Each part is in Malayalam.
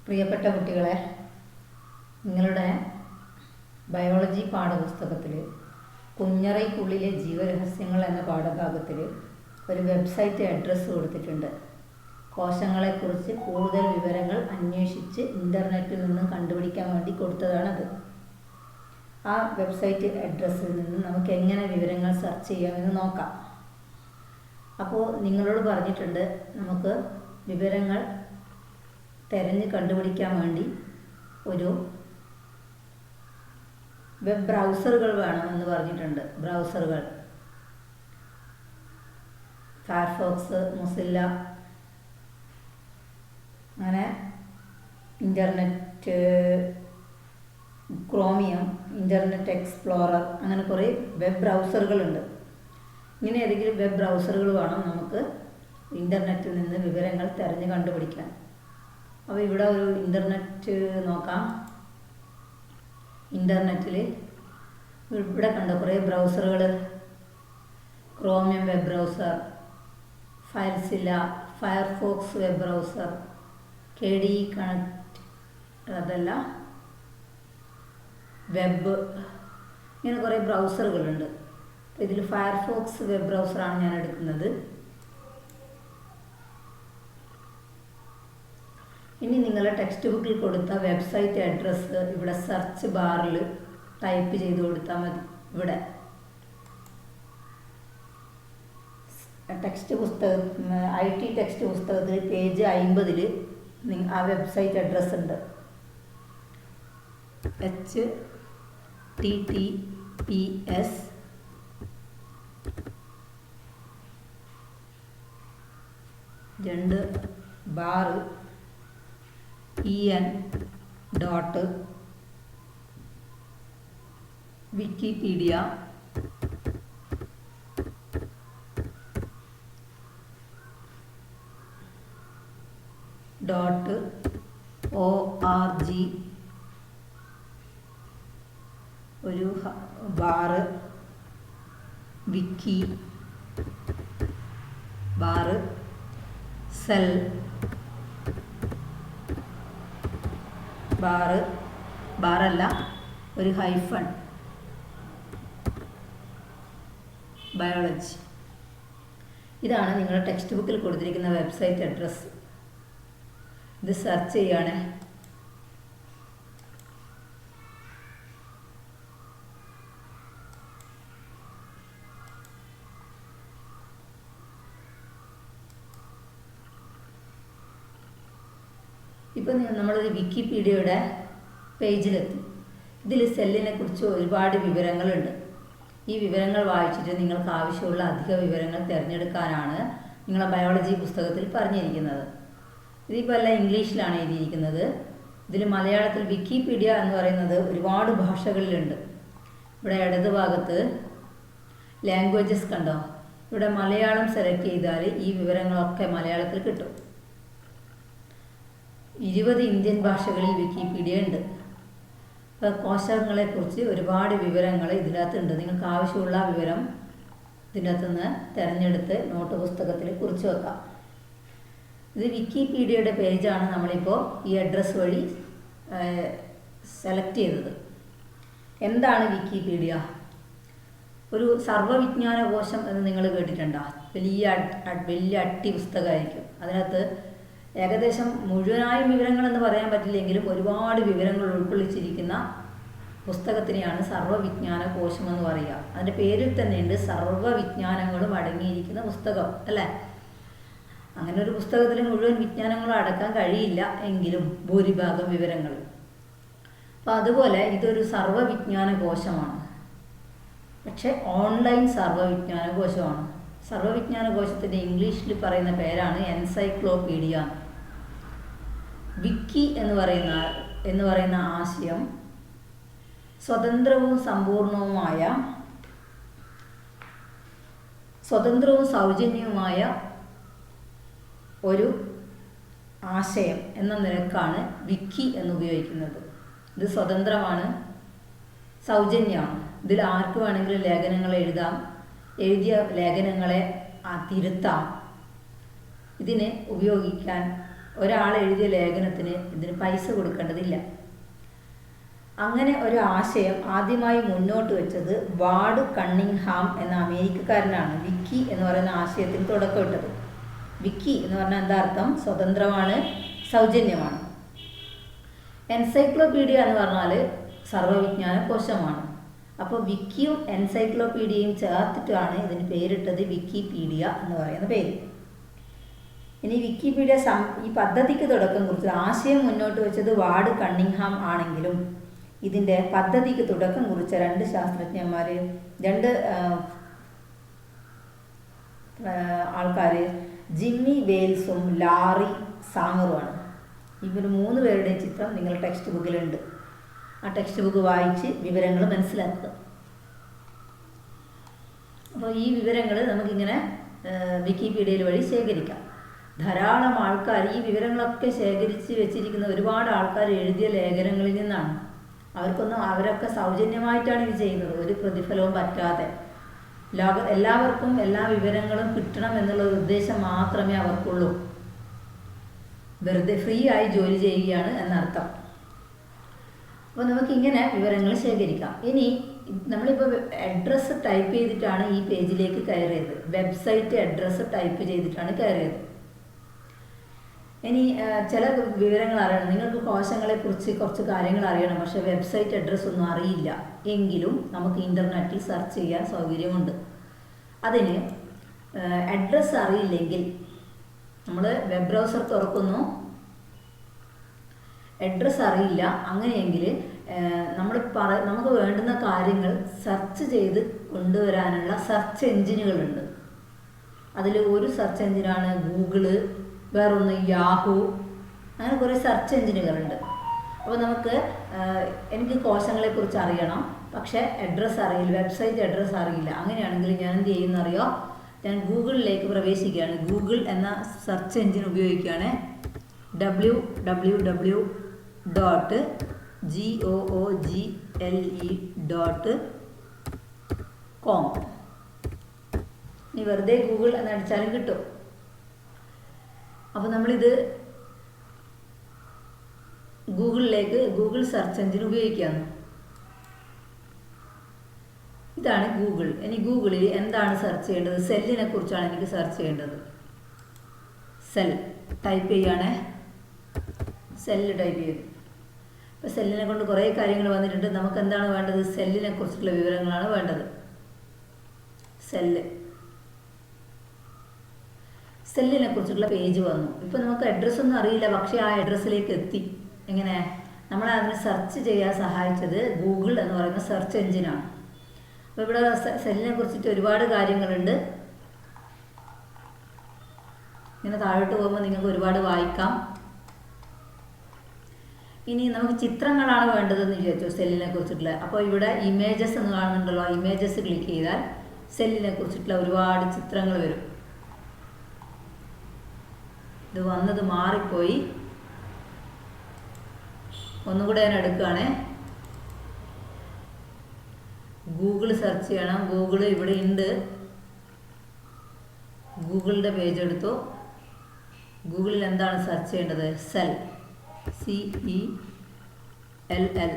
പ്രിയപ്പെട്ട കുട്ടികളെ, നിങ്ങളുടെ ബയോളജി പാഠപുസ്തകത്തിൽ കുഞ്ഞറയ്ക്കുള്ളിലെ ജീവരഹസ്യങ്ങൾ എന്ന പാഠഭാഗത്തിൽ ഒരു വെബ്സൈറ്റ് അഡ്രസ്സ് കൊടുത്തിട്ടുണ്ട്. കോശങ്ങളെക്കുറിച്ച് കൂടുതൽ വിവരങ്ങൾ അന്വേഷിച്ച് ഇൻ്റർനെറ്റിൽ നിന്നും കണ്ടുപിടിക്കാൻ വേണ്ടി കൊടുത്തതാണത്. ആ വെബ്സൈറ്റ് അഡ്രസ്സിൽ നിന്ന് നമുക്ക് എങ്ങനെ വിവരങ്ങൾ സെർച്ച് ചെയ്യാമെന്ന് നോക്കാം. അപ്പോൾ നിങ്ങളോട് പറഞ്ഞിട്ടുണ്ട്, നമുക്ക് വിവരങ്ങൾ തിരഞ്ഞ് കണ്ടുപിടിക്കാൻ വേണ്ടി ഒരു വെബ് ബ്രൗസറുകൾ വേണമെന്ന് പറഞ്ഞിട്ടുണ്ട്. ബ്രൗസറുകൾ ഫയർഫോക്സ്, മൊസില്ല, അങ്ങനെ ഇൻ്റർനെറ്റ്, ക്രോമിയം, ഇൻ്റർനെറ്റ് എക്സ്പ്ലോറർ, അങ്ങനെ കുറേ വെബ് ബ്രൗസറുകളുണ്ട്. ഇങ്ങനെ ഏതെങ്കിലും വെബ് ബ്രൗസറുകൾ വേണം നമുക്ക് ഇൻ്റർനെറ്റിൽ നിന്ന് വിവരങ്ങൾ തിരഞ്ഞ് കണ്ടുപിടിക്കാൻ. അപ്പോൾ ഇവിടെ ഒരു ഇൻ്റർനെറ്റ് നോക്കാം. ഇൻ്റർനെറ്റിൽ ഇവിടെ കണ്ട കുറേ ബ്രൗസറുകൾ: ക്രോമിയം വെബ് ബ്രൗസർ, ഫയൽസില്ല, Firefox web browser, KDE connect, അതല്ല വെബ്, ഇങ്ങനെ കുറേ ബ്രൗസറുകളുണ്ട്. ഇതിൽ ഫയർഫോക്സ് വെബ് ബ്രൗസറാണ് ഞാൻ എടുക്കുന്നത്. ഇനി നിങ്ങളുടെ ടെക്സ്റ്റ് ബുക്കിൽ കൊടുത്ത വെബ്സൈറ്റ് അഡ്രസ്സ് ഇവിടെ സെർച്ച് ബാറിൽ ടൈപ്പ് ചെയ്ത് കൊടുത്താൽ മതി. ഇവിടെ ടെക്സ്റ്റ് പുസ്തകം, IT ടെക്സ്റ്റ് പുസ്തകത്തിൽ പേജ് 50 ആ വെബ്സൈറ്റ് അഡ്രസ്സ് ഉണ്ട്. https wikipedia.org ഒരു ബാറ്, വിക്കി ബാറ്, സെൽ ബാറ്, ബാറല്ല ഒരു ഹൈഫൺ, ബയോളജി. ഇതാണ് നിങ്ങളുടെ ടെക്സ്റ്റ് ബുക്കിൽ കൊടുത്തിരിക്കുന്ന വെബ്സൈറ്റ് അഡ്രസ്സ്. ഇത് സെർച്ച് ചെയ്യണേ. ഇപ്പം നമ്മളൊരു വിക്കിപീഡിയയുടെ പേജിലെത്തി. ഇതിൽ സെല്ലിനെ കുറിച്ച് ഒരുപാട് വിവരങ്ങളുണ്ട്. ഈ വിവരങ്ങൾ വായിച്ചിട്ട് നിങ്ങൾക്ക് ആവശ്യമുള്ള അധിക വിവരങ്ങൾ തിരഞ്ഞെടുക്കാനാണ് നിങ്ങളെ ബയോളജി പുസ്തകത്തിൽ പറഞ്ഞിരിക്കുന്നത്. ഇതിപ്പോൾ എല്ലാം ഇംഗ്ലീഷിലാണ് എഴുതിയിരിക്കുന്നത്. ഇതിൽ മലയാളത്തിൽ വിക്കിപീഡിയ എന്ന് പറയുന്നത് ഒരുപാട് ഭാഷകളിലുണ്ട്. ഇവിടെ ഇടത് ഭാഗത്ത് ലാംഗ്വേജസ് കണ്ടോ? ഇവിടെ മലയാളം സെലക്ട് ചെയ്താൽ ഈ വിവരങ്ങളൊക്കെ മലയാളത്തിൽ കിട്ടും. 20 ഇന്ത്യൻ ഭാഷകളിൽ വിക്കിപീഡിയ ഉണ്ട്. അപ്പോൾ കോശങ്ങളെക്കുറിച്ച് ഒരുപാട് വിവരങ്ങൾ ഇതിനകത്തുണ്ട്. നിങ്ങൾക്ക് ആവശ്യമുള്ള വിവരം ഇതിനകത്തുനിന്ന് തിരഞ്ഞെടുത്ത് നോട്ട് പുസ്തകത്തിൽ കുറിച്ച് വെക്കാം. ഇത് വിക്കിപീഡിയയുടെ പേജാണ് നമ്മളിപ്പോൾ ഈ അഡ്രസ്സ് വഴി സെലക്ട് ചെയ്തത്. എന്താണ് വിക്കിപീഡിയ? ഒരു സർവ്വവിജ്ഞാന കോശം എന്ന് നിങ്ങൾ കേട്ടിട്ടുണ്ടോ? വലിയ അട്ടി പുസ്തകമായിരിക്കും. അതിനകത്ത് ഏകദേശം മുഴുവനായും വിവരങ്ങളെന്ന് പറയാൻ പറ്റില്ലെങ്കിലും ഒരുപാട് വിവരങ്ങൾ ഉൾക്കൊള്ളിച്ചിരിക്കുന്ന പുസ്തകത്തിനെയാണ് സർവ്വവിജ്ഞാന കോശം എന്ന് പറയുക. അതിൻ്റെ പേരിൽ തന്നെയുണ്ട് സർവ്വവിജ്ഞാനങ്ങളും അടങ്ങിയിരിക്കുന്ന പുസ്തകം, അല്ലേ? അങ്ങനെ ഒരു പുസ്തകത്തിൽ മുഴുവൻ വിജ്ഞാനങ്ങളും അടക്കാൻ കഴിയില്ല, എങ്കിലും ഭൂരിഭാഗം വിവരങ്ങൾ. അപ്പം അതുപോലെ ഇതൊരു സർവ്വവിജ്ഞാന കോശമാണ്, പക്ഷെ ഓൺലൈൻ സർവ്വവിജ്ഞാന കോശമാണ്. സർവ്വവിജ്ഞാന കോശത്തിൻ്റെ ഇംഗ്ലീഷിൽ പറയുന്ന പേരാണ് എൻസൈക്ലോപീഡിയ. വിക്കി എന്ന് പറയുന്ന ആശയം സ്വതന്ത്രവും സൗജന്യവുമായ ഒരു ആശയം എന്ന നിലക്കാണ് വിക്കി എന്ന് ഉപയോഗിക്കുന്നത്. ഇത് സ്വതന്ത്രമാണ്, സൗജന്യമാണ്. ഇതിൽ ആർക്ക് വേണമെങ്കിലും ലേഖനങ്ങൾ എഴുതാം, എഴുതിയ ലേഖനങ്ങളെ തിരുത്താം. ഇതിനെ ഉപയോഗിക്കാൻ ഒരാൾ എഴുതിയ ലേഖനത്തിന് ഇതിന് പൈസ കൊടുക്കേണ്ടതില്ല. അങ്ങനെ ഒരു ആശയം ആദ്യമായി മുന്നോട്ട് വെച്ചത് വാർഡ് കണ്ണിങ്ഹാം എന്ന അമേരിക്കക്കാരനാണ്. വിക്കി എന്ന് പറയുന്ന ആശയത്തിന് തുടക്കമിട്ടത്. വിക്കി എന്ന് പറഞ്ഞാൽ എന്താ അർത്ഥം? സ്വതന്ത്രമാണ്, സൗജന്യമാണ്. എൻസൈക്ലോപീഡിയ എന്ന് പറഞ്ഞാൽ സർവ്വവിജ്ഞാന കോശമാണ്. അപ്പോൾ വിക്കിയും എൻസൈക്ലോപീഡിയയും ചേർത്തിട്ടാണ് ഇതിന് പേരിട്ടത് വിക്കിപീഡിയ എന്ന് പറയുന്ന പേര്. ഇനി വിക്കിപീഡിയ ഈ പദ്ധതിക്ക് തുടക്കം കുറിച്ചത്, ആശയം മുന്നോട്ട് വെച്ചത് വാർഡ് കണ്ണിങ്ഹാം ആണെങ്കിലും ഇതിൻ്റെ പദ്ധതിക്ക് തുടക്കം കുറിച്ച രണ്ട് ശാസ്ത്രജ്ഞന്മാർ, രണ്ട് ആൾക്കാർ ജിമ്മി വെയിൽസും ലാറി സാങ്ങറുമാണ്. ഇവർ 3 പേരുടെയും ചിത്രം നിങ്ങളുടെ ടെക്സ്റ്റ് ബുക്കിലുണ്ട്. ആ ടെക്സ്റ്റ് ബുക്ക് വായിച്ച് വിവരങ്ങൾ മനസ്സിലാക്കുക. അപ്പോൾ ഈ വിവരങ്ങൾ നമുക്കിങ്ങനെ വിക്കിപീഡിയയിൽ വഴി ശേഖരിക്കാം. ധാരാളം ആൾക്കാർ ഈ വിവരങ്ങളൊക്കെ ശേഖരിച്ച് വെച്ചിരിക്കുന്ന ഒരുപാട് ആൾക്കാർ എഴുതിയ ലേഖനങ്ങളിൽ നിന്നാണ്. അവരൊക്കെ സൗജന്യമായിട്ടാണ് ഇത് ചെയ്യുന്നത്, ഒരു പ്രതിഫലവും പറ്റാതെ. എല്ലാവർക്കും എല്ലാ വിവരങ്ങളും കിട്ടണം എന്നുള്ള ഉദ്ദേശം മാത്രമേ അവർക്കുള്ളൂ. വെറുതെ ഫ്രീ ആയി ജോലി ചെയ്യുകയാണ് എന്നർത്ഥം. അപ്പോൾ നമുക്കിങ്ങനെ വിവരങ്ങൾ ശേഖരിക്കാം. ഇനി നമ്മളിപ്പോൾ അഡ്രസ്സ് ടൈപ്പ് ചെയ്തിട്ടാണ് ഈ പേജിലേക്ക് കയറിയത്. വെബ്സൈറ്റ് അഡ്രസ്സ് ടൈപ്പ് ചെയ്തിട്ടാണ് കയറിയത്. ഇനി ചില വിവരങ്ങൾ അറിയണം. നിങ്ങൾക്ക് കോശങ്ങളെക്കുറിച്ച് കുറച്ച് കാര്യങ്ങൾ അറിയണം, പക്ഷേ വെബ്സൈറ്റ് അഡ്രസ്സ് ഒന്നും അറിയില്ല എങ്കിലും നമുക്ക് ഇൻ്റർനെറ്റിൽ സെർച്ച് ചെയ്യാൻ സൗകര്യമുണ്ട്. അതിന് അഡ്രസ്സ് അറിയില്ലെങ്കിൽ നമ്മൾ വെബ് ബ്രൗസർ തുറക്കുന്നു, അഡ്രസ്സ് അറിയില്ല, അങ്ങനെയെങ്കിൽ നമുക്ക് വേണ്ടുന്ന കാര്യങ്ങൾ സെർച്ച് ചെയ്ത് കൊണ്ടുവരാനുള്ള സെർച്ച് എഞ്ചിനുകളുണ്ട്. അതിൽ ഒരു സെർച്ച് എഞ്ചിനാണ് ഗൂഗിള്, വേറൊന്ന് യാഹൂ, അങ്ങനെ കുറേ സെർച്ച് എഞ്ചിനുകളുണ്ട്. അപ്പോൾ എനിക്ക് കോശങ്ങളെക്കുറിച്ച് അറിയണം, പക്ഷേ അഡ്രസ്സ് അറിയില്ല, വെബ്സൈറ്റ് അഡ്രസ്സ് അറിയില്ല. അങ്ങനെയാണെങ്കിൽ ഞാൻ എന്ത് ചെയ്യുന്നറിയോ? ഞാൻ ഗൂഗിളിലേക്ക് പ്രവേശിക്കുകയാണ്. ഗൂഗിൾ എന്ന സെർച്ച് എഞ്ചിൻ ഉപയോഗിക്കുകയാണ്. www.google.com. ഇനി വെറുതെ ഗൂഗിൾ എന്നടിച്ചാലും കിട്ടും. അപ്പോൾ നമ്മളിത് ഗൂഗിൾ സെർച്ച് എഞ്ചിൻ ഉപയോഗിക്കുകയാണ്. ഇതാണ് ഗൂഗിൾ. ഇനി ഗൂഗിളിൽ എന്താണ് സെർച്ച് ചെയ്യേണ്ടത്? സെല്ലിനെ കുറിച്ചാണ് എനിക്ക് സെർച്ച് ചെയ്യേണ്ടത്. സെൽ ടൈപ്പ് ചെയ്യുകയാണേ. സെല്ല് ടൈപ്പ് ചെയ്തു. ഇപ്പോൾ സെല്ലിനെ കൊണ്ട് കുറേ കാര്യങ്ങൾ വന്നിട്ടുണ്ട്. നമുക്ക് എന്താണ് വേണ്ടത്? സെല്ലിനെ കുറിച്ചുള്ള വിവരങ്ങളാണ് വേണ്ടത്. സെല്ലിനെ കുറിച്ചുള്ള പേജ് വന്നു. ഇപ്പോൾ നമുക്ക് അഡ്രസ്സൊന്നും അറിയില്ല, പക്ഷേ ആ അഡ്രസ്സിലേക്ക് എത്തി. എങ്ങനെ? നമ്മളെ അതിന് സെർച്ച് ചെയ്യാൻ സഹായിച്ചത് ഗൂഗിൾ എന്ന് പറയുന്ന സെർച്ച് എഞ്ചിനാണ്. അപ്പോൾ ഇവിടെ സെല്ലിനെ കുറിച്ചിട്ട് ഒരുപാട് കാര്യങ്ങളുണ്ട്. ഇങ്ങനെ താഴോട്ട് പോകുമ്പോൾ നിങ്ങൾക്ക് ഒരുപാട് വായിക്കാം. ഇനി നമുക്ക് ചിത്രങ്ങളാണ് വേണ്ടതെന്ന് വിചാരിച്ചു സെല്ലിനെ കുറിച്ചിട്ടുള്ള. അപ്പോൾ ഇവിടെ ഇമേജസ് എന്ന് കാണുന്നുണ്ടല്ലോ, ഇമേജസ് ക്ലിക്ക് ചെയ്താൽ സെല്ലിനെ കുറിച്ചിട്ടുള്ള ഒരുപാട് ചിത്രങ്ങൾ വരും. ഇത് വന്നത് മാറിപ്പോയി, ഒന്നുകൂടെ ഞാൻ എടുക്കുകയാണേ. ഗൂഗിൾ സെർച്ച് ചെയ്യണം. ഗൂഗിൾ ഇവിടെ ഉണ്ട്. ഗൂഗിളിൻ്റെ പേജ് എടുത്തു. ഗൂഗിളിൽ എന്താണ് സെർച്ച് ചെയ്യേണ്ടത്? Cell, CELL.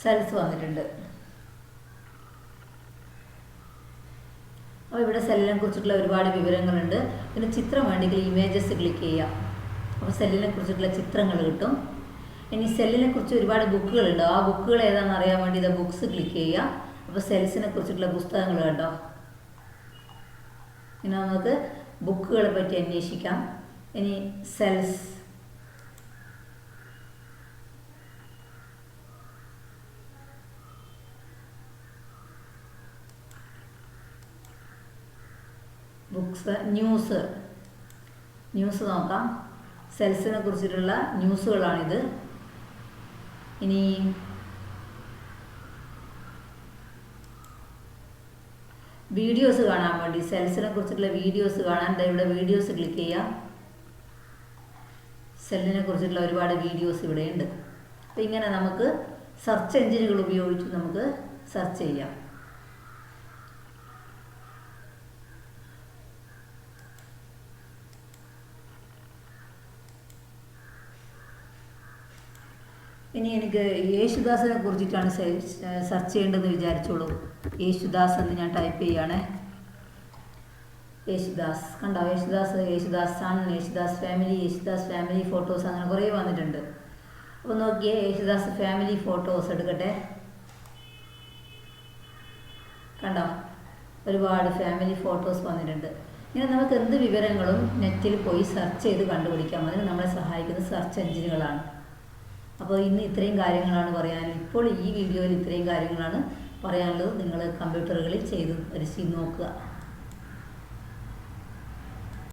സെൽസ് വന്നിട്ടുണ്ട്. അപ്പോൾ ഇവിടെ സെല്ലിനെ കുറിച്ചിട്ടുള്ള ഒരുപാട് വിവരങ്ങളുണ്ട്. പിന്നെ ചിത്രം വേണ്ടെങ്കിൽ ഇമേജസ് ക്ലിക്ക് ചെയ്യാം. അപ്പോൾ സെല്ലിനെ കുറിച്ചിട്ടുള്ള ചിത്രങ്ങൾ കിട്ടും. ഇനി സെല്ലിനെ കുറിച്ച് ഒരുപാട് ബുക്കുകളുണ്ട്. ആ ബുക്കുകൾ ഏതാണെന്ന് അറിയാൻ വേണ്ടി ഇത് ബുക്സ് ക്ലിക്ക് ചെയ്യുക. അപ്പോൾ സെൽസിനെ കുറിച്ചിട്ടുള്ള പുസ്തകങ്ങൾ കണ്ടോ. ഇനി നമുക്ക് ബുക്കുകളെ പറ്റി അന്വേഷിക്കാം. ഇനി സെൽസ്, ബുക്സ്, ന്യൂസ് നോക്കാം. സെൽസിനെ കുറിച്ചിട്ടുള്ള ന്യൂസുകളാണിത്. ഇനി വീഡിയോസ് കാണാൻ വേണ്ടി, സെൽസിനെ കുറിച്ചിട്ടുള്ള വീഡിയോസ് കാണാൻ ഇവിടെ വീഡിയോസ് ക്ലിക്ക് ചെയ്യാം. സെല്ലിനെ കുറിച്ചിട്ടുള്ള ഒരുപാട് വീഡിയോസ് ഇവിടെയുണ്ട്. അപ്പോൾ ഇങ്ങനെ നമുക്ക് സെർച്ച് എഞ്ചിനുകൾ ഉപയോഗിച്ച് നമുക്ക് സെർച്ച് ചെയ്യാം. ഇനി എനിക്ക് യേശുദാസിനെ കുറിച്ചിട്ടാണ് സെർച്ച് ചെയ്യേണ്ടതെന്ന് വിചാരിച്ചോളൂ. യേശുദാസ് എന്ന് ഞാൻ ടൈപ്പ് ചെയ്യുകയാണേ. യേശുദാസ് കണ്ടോ, Yesudas son, Yesudas family photos, അങ്ങനെ കുറേ വന്നിട്ടുണ്ട്. അപ്പോൾ നോക്കിയേ, യേശുദാസ് ഫാമിലി ഫോട്ടോസ് എടുക്കട്ടെ. കണ്ടോ, ഒരുപാട് ഫാമിലി ഫോട്ടോസ് വന്നിട്ടുണ്ട്. ഇങ്ങനെ നമുക്ക് എന്ത് വിവരങ്ങളും നെറ്റിൽ പോയി സെർച്ച് ചെയ്ത് കണ്ടുപിടിക്കാം. അതിന് നമ്മളെ സഹായിക്കുന്ന സെർച്ച് എഞ്ചിനുകളാണ്. അപ്പോൾ ഇന്ന് ഇത്രയും കാര്യങ്ങളാണ് പറയാനുള്ളത്. ഇപ്പോൾ ഈ വീഡിയോയിൽ ഇത്രയും കാര്യങ്ങളാണ് പറയാനുള്ളത്. നിങ്ങൾ കമ്പ്യൂട്ടറുകളിൽ ചെയ്ത് പരിശീലിച്ച് നോക്കുക.